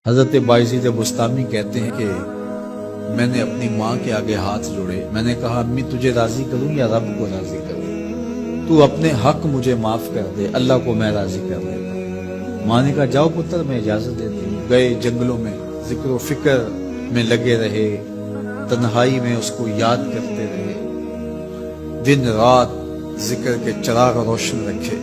حضرت باعزید بستامی کہتے ہیں کہ میں نے اپنی ماں کے آگے ہاتھ جوڑے، میں نے کہا امی تجھے راضی کروں یا رب کو راضی کروں؟ تو اپنے حق مجھے معاف کر دے، اللہ کو میں راضی کر دیتا ہوں۔ ماں نے کہا جاؤ پتر میں اجازت دیتی ہوں۔ گئے جنگلوں میں ذکر و فکر میں لگے رہے، تنہائی میں اس کو یاد کرتے رہے، دن رات ذکر کے چراغ روشن رکھے۔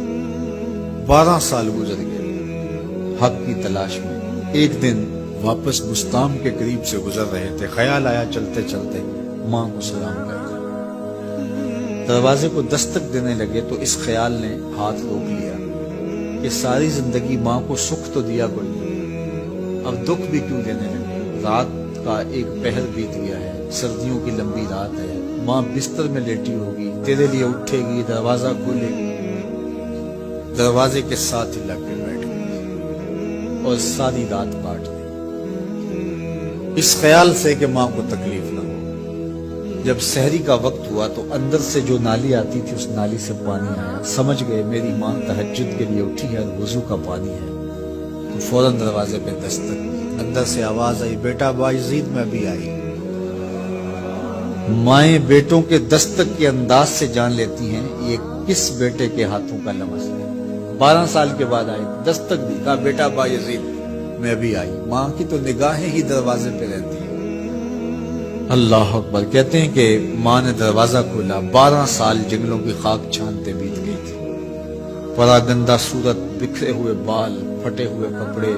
12 سال گزر گئے حق کی تلاش میں۔ ایک دن واپس بستام کے قریب سے گزر رہے تھے، خیال آیا چلتے چلتے ماں کو سلام کر دروازے کو دستک دینے لگے تو اس خیال نے ہاتھ روک لیا کہ ساری زندگی ماں کو سکھ تو دیا کوئی، اب دکھ بھی کیوں دینے لگے؟ رات کا ایک پہر بیت گیا ہے، سردیوں کی لمبی رات ہے، ماں بستر میں لیٹی ہوگی، تیرے لیے اٹھے گی، دروازہ کھولے گی، دروازے کے ساتھ ہی لگ کے بیٹھ گئی اور ساری رات کاٹ دی، اس خیال سے کہ ماں کو تکلیف نہ ہو۔ جب سحری کا وقت ہوا تو اندر سے جو نالی آتی تھی اس نالی سے پانی آیا، سمجھ گئے میری ماں تہجد کے لیے اٹھی ہے اور وضو کا پانی ہے، تو فوراً دروازے پہ دستک دی۔ اندر سے آواز آئی بیٹا باعزید میں بھی آئی۔ مائیں بیٹوں کے دستک کے انداز سے جان لیتی ہیں یہ کس بیٹے کے ہاتھوں کا لمس ہے۔ 12 سال کے بعد آئی، دستک دی، کہا بیٹا باعزید میں بھی آئی۔ ماں کی تو نگاہیں ہی دروازے پہ رہتی ہیں۔ اللہ اکبر۔ کہتے ہیں کہ ماں نے دروازہ کھولا، 12 سال جنگلوں کی خاک چھانتے بیت گئی تھی، پراگندہ صورت، بکھرے ہوئے بال، پھٹے ہوئے کپڑے۔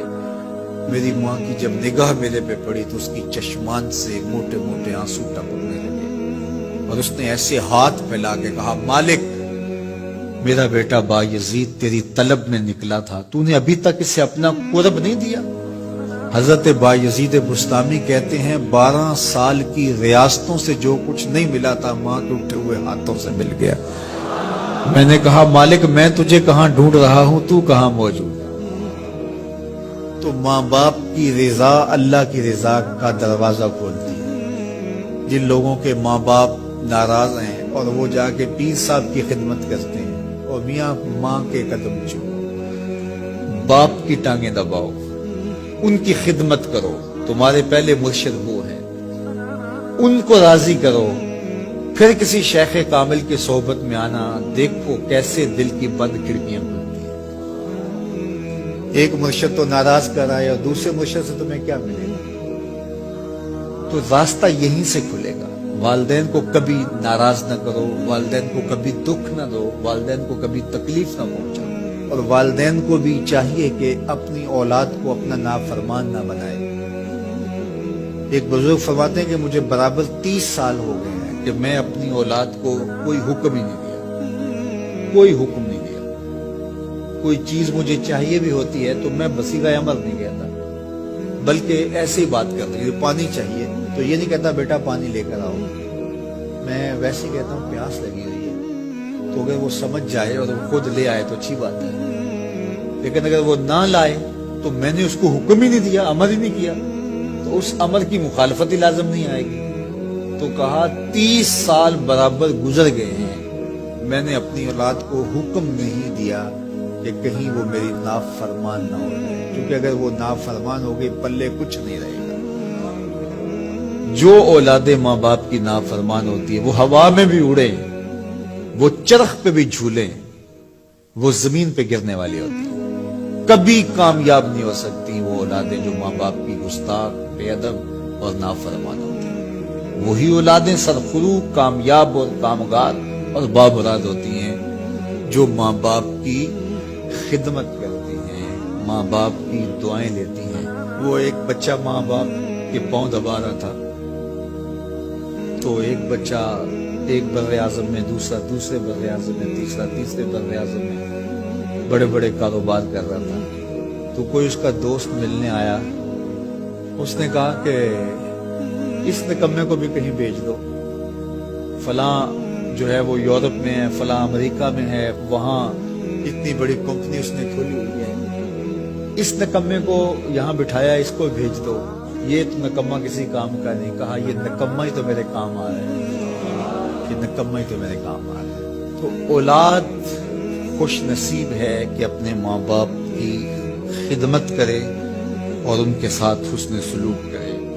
میری ماں کی جب نگاہ میرے پہ پڑی تو اس کی چشمان سے موٹے موٹے آنسو ٹپکنے لگے اور اس نے ایسے ہاتھ پھیلا کے کہا مالک میرا بیٹا باعزید تیری طلب میں نکلا تھا، تو نے ابھی تک اسے اپنا قرب نہیں دیا۔ حضرت باعزید بستامی کہتے ہیں 12 سال کی ریاستوں سے جو کچھ نہیں ملا تھا ماں کے اٹھے ہوئے ہاتھوں سے مل گیا۔ میں نے کہا مالک میں تجھے کہاں ڈھونڈ رہا ہوں، تو کہاں موجود؟ تو ماں باپ کی رضا اللہ کی رضا کا دروازہ کھولتی ہے۔ جن لوگوں کے ماں باپ ناراض ہیں اور وہ جا کے پیر صاحب کی خدمت کرتے ہیں اور میاں ماں کے قدم چومو، باپ کی ٹانگیں دباؤ، ان کی خدمت کرو، تمہارے پہلے مرشد وہ ہیں، ان کو راضی کرو، پھر کسی شیخ کامل کی صحبت میں آنا، دیکھو کیسے دل کی بند کھڑکیاں کھلتی ہیں۔ ایک مرشد تو ناراض کر رہا ہے اور دوسرے مرشد سے تمہیں کیا ملے گا؟ تو راستہ یہیں سے کھلے گا۔ والدین کو کبھی ناراض نہ کرو، والدین کو کبھی دکھ نہ دو، والدین کو کبھی تکلیف نہ پہنچاؤ، اور والدین کو بھی چاہیے کہ اپنی اولاد کو اپنا نافرمان نہ بنائے۔ ایک بزرگ فرماتے ہیں کہ مجھے برابر 30 سال ہو گئے ہیں کہ میں اپنی اولاد کو کوئی حکم ہی نہیں دیا، کوئی حکم نہیں دیا۔ کوئی چیز مجھے چاہیے بھی ہوتی ہے تو میں بصیغہ عمل نہیں کہتا، بلکہ ایسی بات کرتا ہوں، پانی چاہیے تو یہ نہیں کہتا بیٹا پانی لے کر آؤ، میں ویسے کہتا ہوں پیاس لگی ہوئی ہے، تو اگر وہ سمجھ جائے اور وہ خود لے آئے تو اچھی بات ہے، لیکن اگر وہ نہ لائے تو میں نے اس کو حکم ہی نہیں دیا، امر ہی نہیں کیا، تو اس امر کی مخالفت ہی لازم نہیں آئے گی۔ تو کہا 30 سال برابر گزر گئے ہیں، میں نے اپنی اولاد کو حکم نہیں دیا کہ کہیں وہ میری نافرمان نہ ہو جائے، کیونکہ اگر وہ نافرمان ہو گئی پلے کچھ نہیں رہے گا۔ جو اولاد ماں باپ کی نافرمان ہوتی ہے وہ ہوا میں بھی اڑے، وہ چرخ پہ بھی جھولے، وہ زمین پہ گرنے والی ہوتی ہے، کبھی کامیاب نہیں ہو سکتی وہ اولادیں جو ماں باپ کی گستاخ، بے ادب اور نافرمان ہوتی ہیں۔ وہی اولادیں سرخرو، کامیاب اور کامگار اور بامراد ہوتی ہیں جو ماں باپ کی خدمت کرتی ہیں، ماں باپ کی دعائیں لیتی ہیں۔ وہ ایک بچہ ماں باپ کے پاؤں دبا رہا تھا تو ایک بچہ ایک بر اعظم میں، دوسرے بر اعظم میں، تیسرے بر اعظم میں بڑے بڑے کاروبار کر رہا تھا، تو کوئی اس کا دوست ملنے آیا، اس نے کہا کہ اس نکمے کو بھی کہیں بھیج دو، فلاں جو ہے وہ یورپ میں ہے، فلاں امریکہ میں ہے، وہاں اتنی بڑی کمپنی اس نے کھولی ہوئی ہے، اس نکمے کو یہاں بٹھایا، اس کو بھیج دو، یہ تو نکمہ کسی کام کا نہیں۔ کہا یہ نکمہ ہی تو میرے کام آ رہا ہے، یہ نکمہ ہی تو میرے کام آ رہا ہے۔ تو اولاد خوش نصیب ہے کہ اپنے ماں باپ کی خدمت کرے، اور ان کے ساتھ حسن سلوک کرے۔